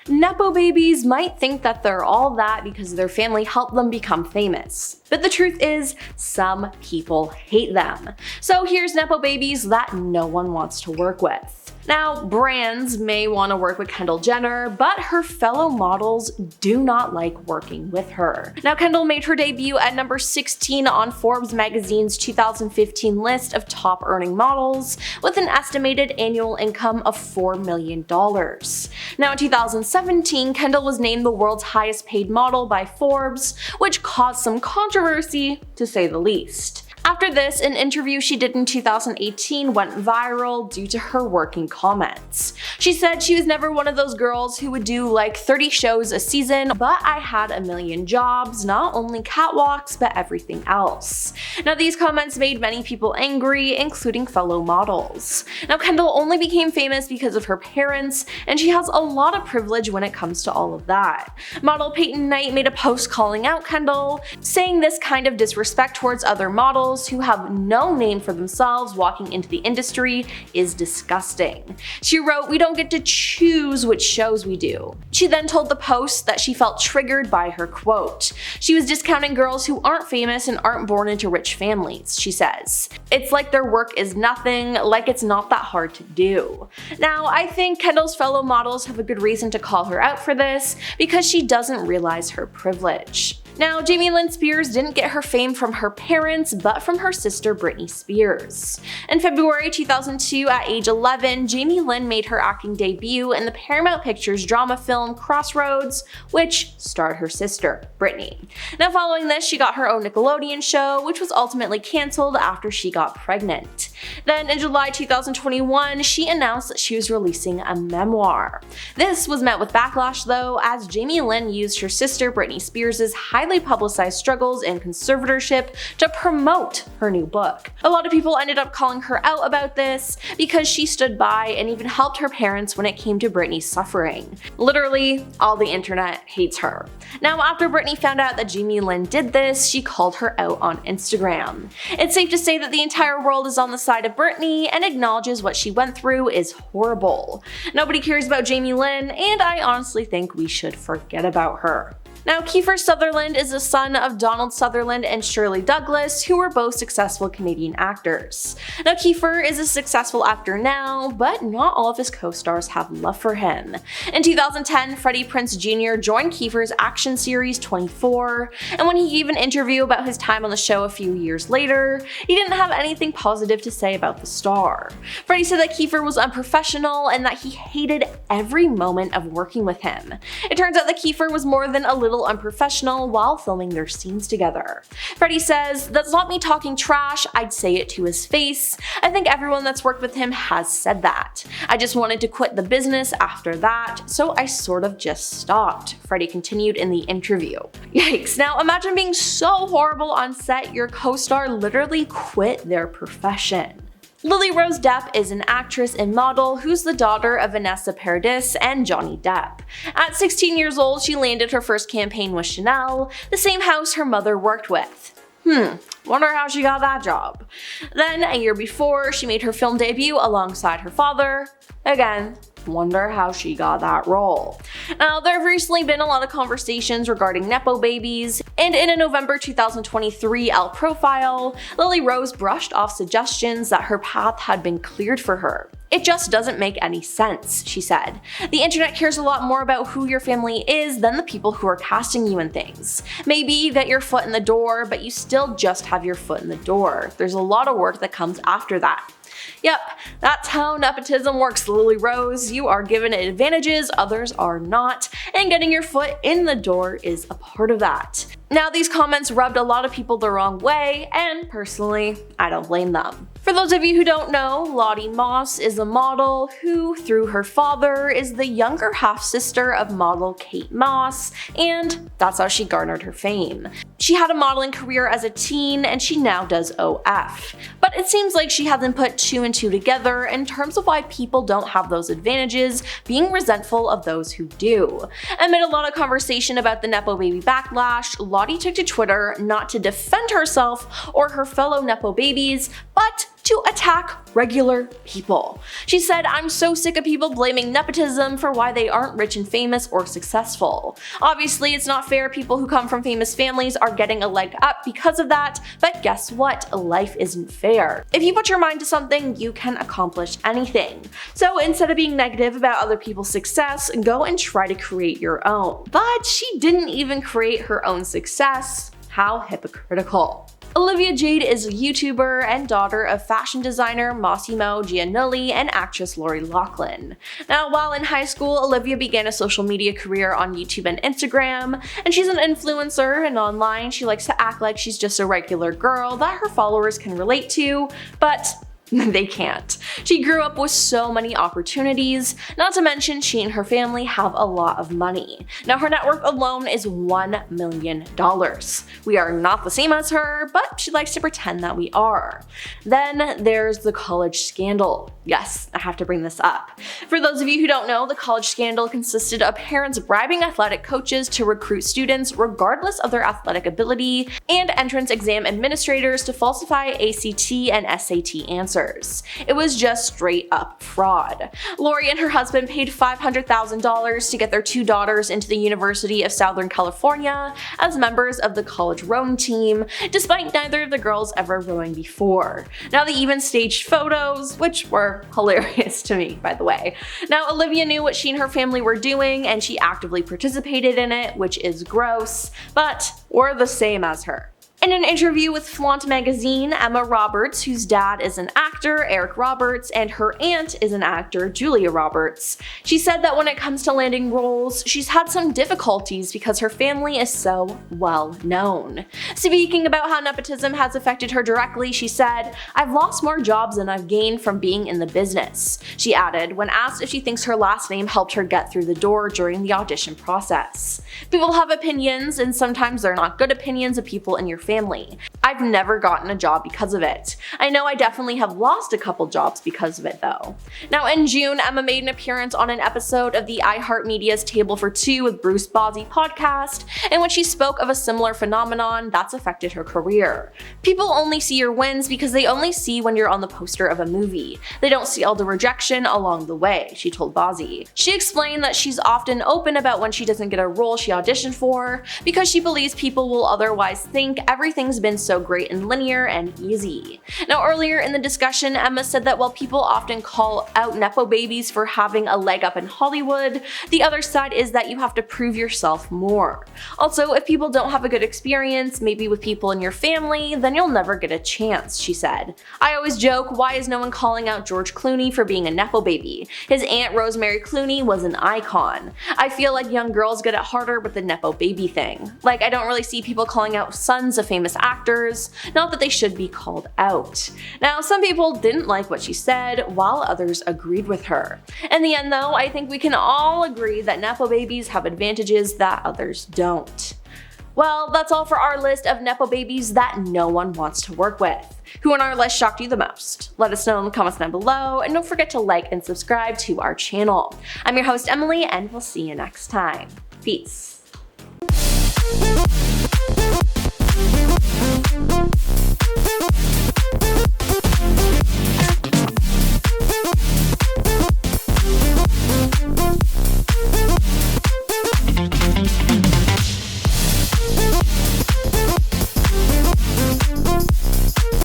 Nepo babies might think that they're all that because their family helped them become famous. But the truth is, some people hate them. So here's Nepo babies that no one wants to work with. Now, brands may want to work with Kendall Jenner, but her fellow models do not like working with her. Now, Kendall made her debut at number 16 on Forbes magazine's 2015 list of top earning models, with an estimated annual income of $4 million. Now, in 2017, Kendall was named the world's highest paid model by Forbes, which caused some controversy, to say the least. After this, an interview she did in 2018 went viral due to her working comments. She said she was never one of those girls who would do like 30 shows a season, but I had a million jobs, not only catwalks, but everything else. Now, these comments made many people angry, including fellow models. Now, Kendall only became famous because of her parents, and she has a lot of privilege when it comes to all of that. Model Peyton Knight made a post calling out Kendall, saying this kind of disrespect towards other models who have no name for themselves walking into the industry is disgusting. She wrote, "We don't get to choose which shows we do." She then told the Post that she felt triggered by her quote. She was discounting girls who aren't famous and aren't born into rich families, she says. It's like their work is nothing, like it's not that hard to do. Now, I think Kendall's fellow models have a good reason to call her out for this, because she doesn't realize her privilege. Now, Jamie Lynn Spears didn't get her fame from her parents, but from her sister Britney Spears. In February 2002, at age 11, Jamie Lynn made her acting debut in the Paramount Pictures drama film Crossroads, which starred her sister, Britney. Now, following this, she got her own Nickelodeon show, which was ultimately cancelled after she got pregnant. Then, in July 2021, she announced that she was releasing a memoir. This was met with backlash, though, as Jamie Lynn used her sister Britney Spears' highly publicized struggles in conservatorship to promote her new book. A lot of people ended up calling her out about this because she stood by and even helped her parents when it came to Britney's suffering. Literally, all the internet hates her. Now, after Britney found out that Jamie Lynn did this, she called her out on Instagram. It's safe to say that the entire world is on the side of Britney and acknowledges what she went through is horrible. Nobody cares about Jamie Lynn, and I honestly think we should forget about her. Now, Kiefer Sutherland is the son of Donald Sutherland and Shirley Douglas, who were both successful Canadian actors. Now, Kiefer is a successful actor now, but not all of his co-stars have love for him. In 2010, Freddie Prinze Jr. joined Kiefer's action series 24, and when he gave an interview about his time on the show a few years later, he didn't have anything positive to say about the star. Freddie said that Kiefer was unprofessional and that he hated every moment of working with him. It turns out that Kiefer was more than a little unprofessional while filming their scenes together. Freddie says, "That's not me talking trash, I'd say it to his face. I think everyone that's worked with him has said that. I just wanted to quit the business after that, so I sort of just stopped," Freddie continued in the interview. Yikes, now imagine being so horrible on set your co-star literally quit their profession. Lily Rose Depp is an actress and model who's the daughter of Vanessa Paradis and Johnny Depp. At 16 years old, she landed her first campaign with Chanel, the same house her mother worked with. Wonder how she got that job. Then, a year before, she made her film debut alongside her father. Again, wonder how she got that role. Now, there have recently been a lot of conversations regarding Nepo babies, and in a November 2023 Elle profile, Lily Rose brushed off suggestions that her path had been cleared for her. "It just doesn't make any sense," she said. "The internet cares a lot more about who your family is than the people who are casting you in things. Maybe you get your foot in the door, but you still just have your foot in the door. There's a lot of work that comes after that." Yep, that's how nepotism works, Lily Rose. You are given advantages, others are not, and getting your foot in the door is a part of that. Now, these comments rubbed a lot of people the wrong way, and personally, I don't blame them. For those of you who don't know, Lottie Moss is a model who, through her father, is the younger half-sister of model Kate Moss, and that's how she garnered her fame. She had a modeling career as a teen, and she now does OF. But it seems like she hasn't put two and two together in terms of why people don't have those advantages, being resentful of those who do. Amid a lot of conversation about the Nepo baby backlash, Lottie took to Twitter not to defend herself or her fellow Nepo babies, but to attack regular people. She said, "I'm so sick of people blaming nepotism for why they aren't rich and famous or successful. Obviously, it's not fair people who come from famous families are getting a leg up because of that, but guess what? Life isn't fair. If you put your mind to something, you can accomplish anything. So instead of being negative about other people's success, go and try to create your own." But she didn't even create her own success. How hypocritical. Olivia Jade is a YouTuber and daughter of fashion designer Massimo Giannulli and actress Lori Loughlin. Now, while in high school, Olivia began a social media career on YouTube and Instagram, and she's an influencer, and online she likes to act like she's just a regular girl that her followers can relate to, but they can't. She grew up with so many opportunities, not to mention she and her family have a lot of money. Now her net worth alone is $1 million. We are not the same as her, but she likes to pretend that we are. Then there's the college scandal. Yes, I have to bring this up. For those of you who don't know, the college scandal consisted of parents bribing athletic coaches to recruit students regardless of their athletic ability, and entrance exam administrators to falsify ACT and SAT answers. It was just straight up fraud. Lori and her husband paid $500,000 to get their two daughters into the University of Southern California as members of the college rowing team, despite neither of the girls ever rowing before. Now they even staged photos, which were hilarious to me, by the way. Now Olivia knew what she and her family were doing, and she actively participated in it, which is gross, but we're the same as her. In an interview with Flaunt magazine, Emma Roberts, whose dad is an actor, Eric Roberts, and her aunt is an actor, Julia Roberts, she said that when it comes to landing roles, she's had some difficulties because her family is so well known. Speaking about how nepotism has affected her directly, she said, "I've lost more jobs than I've gained from being in the business." She added, when asked if she thinks her last name helped her get through the door during the audition process. "People have opinions, and sometimes they're not good opinions of people in your family. I've never gotten a job because of it. I know I definitely have lost a couple jobs because of it though." Now in June, Emma made an appearance on an episode of the iHeartMedia's Table for Two with Bruce Bozzi podcast, in which she spoke of a similar phenomenon that's affected her career. "People only see your wins because they only see when you're on the poster of a movie. They don't see all the rejection along the way," she told Bozzi. She explained that she's often open about when she doesn't get a role she auditioned for because she believes people will otherwise think everything's been so great and linear and easy. Now earlier in the discussion, Emma said that while people often call out Nepo babies for having a leg up in Hollywood, the other side is that you have to prove yourself more. Also, if people don't have a good experience, maybe with people in your family, then you'll never get a chance, she said. "I always joke, why is no one calling out George Clooney for being a Nepo baby? His aunt Rosemary Clooney was an icon. I feel like young girls get it harder with the Nepo baby thing. Like, I don't really see people calling out sons of famous actors, not that they should be called out." Now, some people didn't like what she said, while others agreed with her. In the end though, I think we can all agree that Nepo babies have advantages that others don't. Well, that's all for our list of Nepo babies that no one wants to work with. Who on our list shocked you the most? Let us know in the comments down below, and don't forget to like and subscribe to our channel. I'm your host Emily, and we'll see you next time. Peace.